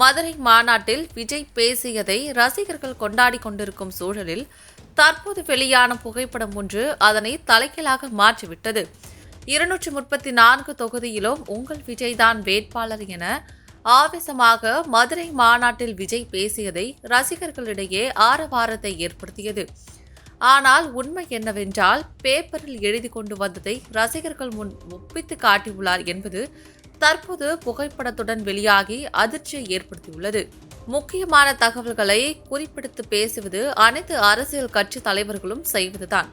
மதுரை மாநாட்டில் விஜய் பேசியதை ரசிகர்கள் கொண்டாடி கொண்டிருக்கும் சூழலில் தற்போது வெளியான புகைப்படம் ஒன்று அதனை தலைகீழாக மாற்றிவிட்டது. 234 தொகுதியிலும் உங்கள் விஜய்தான் வேட்பாளர் என ஆவேசமாக மதுரை மாநாட்டில் விஜய் பேசியதை ரசிகர்களிடையே ஆரவாரத்தை ஏற்படுத்தியது. ஆனால் உண்மை என்னவென்றால், பேப்பரில் எழுதி கொண்டு வந்ததை ரசிகர்கள் முன் ஒப்பித்து காட்டியுள்ளார் என்பது தற்போது புகைப்படத்துடன் வெளியாகி அதிர்ச்சியை ஏற்படுத்தியுள்ளது. முக்கியமான தகவல்களை குறிப்பிடுத்து பேசுவது அனைத்து அரசியல் கட்சி தலைவர்களும் செய்வதுதான்.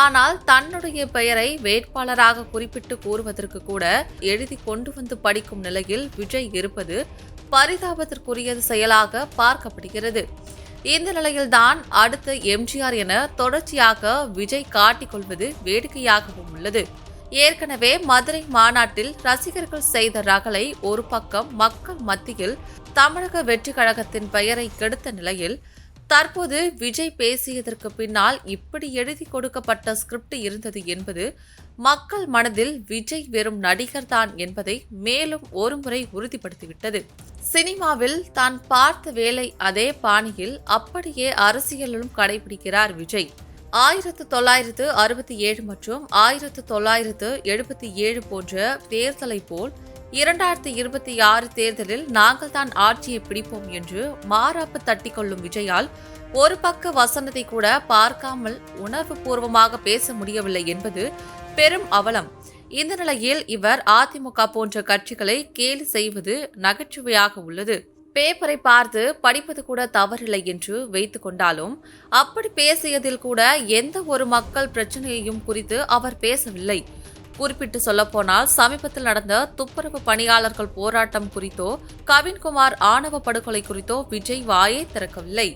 ஆனால் தன்னுடைய பெயரை வேட்பாளராக குறிப்பிட்டு கூறுவதற்கு கூட எழுதி கொண்டு வந்து படிக்கும் நிலையில் விஜய் இருப்பது பரிதாபத்திற்குரிய செயலாக பார்க்கப்படுகிறது. இந்த நிலையில்தான் அடுத்து எம்ஜிஆர் என தொடர்ச்சியாக விஜய் காட்டிக்கொள்வது வேடிக்கையாகவும் உள்ளது. ஏற்கனவே மதுரை மாநாட்டில் ரசிகர்கள் செய்த ரகளை ஒரு பக்கம் மக்கள் மத்தியில் தமிழக வெற்றிக் கழகத்தின் பெயரை கெடுத்த நிலையில், தற்போது விஜய் பேசியதற்கு பின்னால் இப்படி எழுதி கொடுக்கப்பட்ட ஸ்கிரிப்ட் இருந்தது என்பது மக்கள் மனதில் விஜய் வெறும் நடிகர் தான் என்பதை மேலும் ஒருமுறை உறுதிப்படுத்திவிட்டது. சினிமாவில் தான் பார்த்த வேலை அதே பாணியில் அப்படியே அரசியலிலும் கடைபிடிக்கிறார் விஜய். 1967 மற்றும் 1977 போன்ற தேர்தலை போல் 2026 தேர்தலில் நாங்கள் தான் ஆட்சியை பிடிப்போம் என்று மாறாப்பு தட்டிக்கொள்ளும் விஜயால் ஒரு பக்க வசனத்தை கூட பார்க்காமல் உணர்வுபூர்வமாக பேச முடியவில்லை என்பது பெரும் அவலம். இந்த நிலையில் இவர் அதிமுக போன்ற கட்சிகளை கேலி செய்வது நகைச்சுவையாக உள்ளது. பேப்பரை பார்த்து படிப்பது கூட தவறில்லை என்று வைத்துக் கொண்டாலும், அப்படி பேசியதில் கூட எந்த ஒரு மக்கள் பிரச்சனையையும் குறித்து அவர் பேசவில்லை. குறிப்பிட்டு சொல்லப்போனால், சமீபத்தில் நடந்த துப்புரவு பணியாளர்கள் போராட்டம் குறித்தோ கவின்குமார் ஆணவ படுகொலை குறித்தோ விஜய் வாயே திறக்கவில்லை.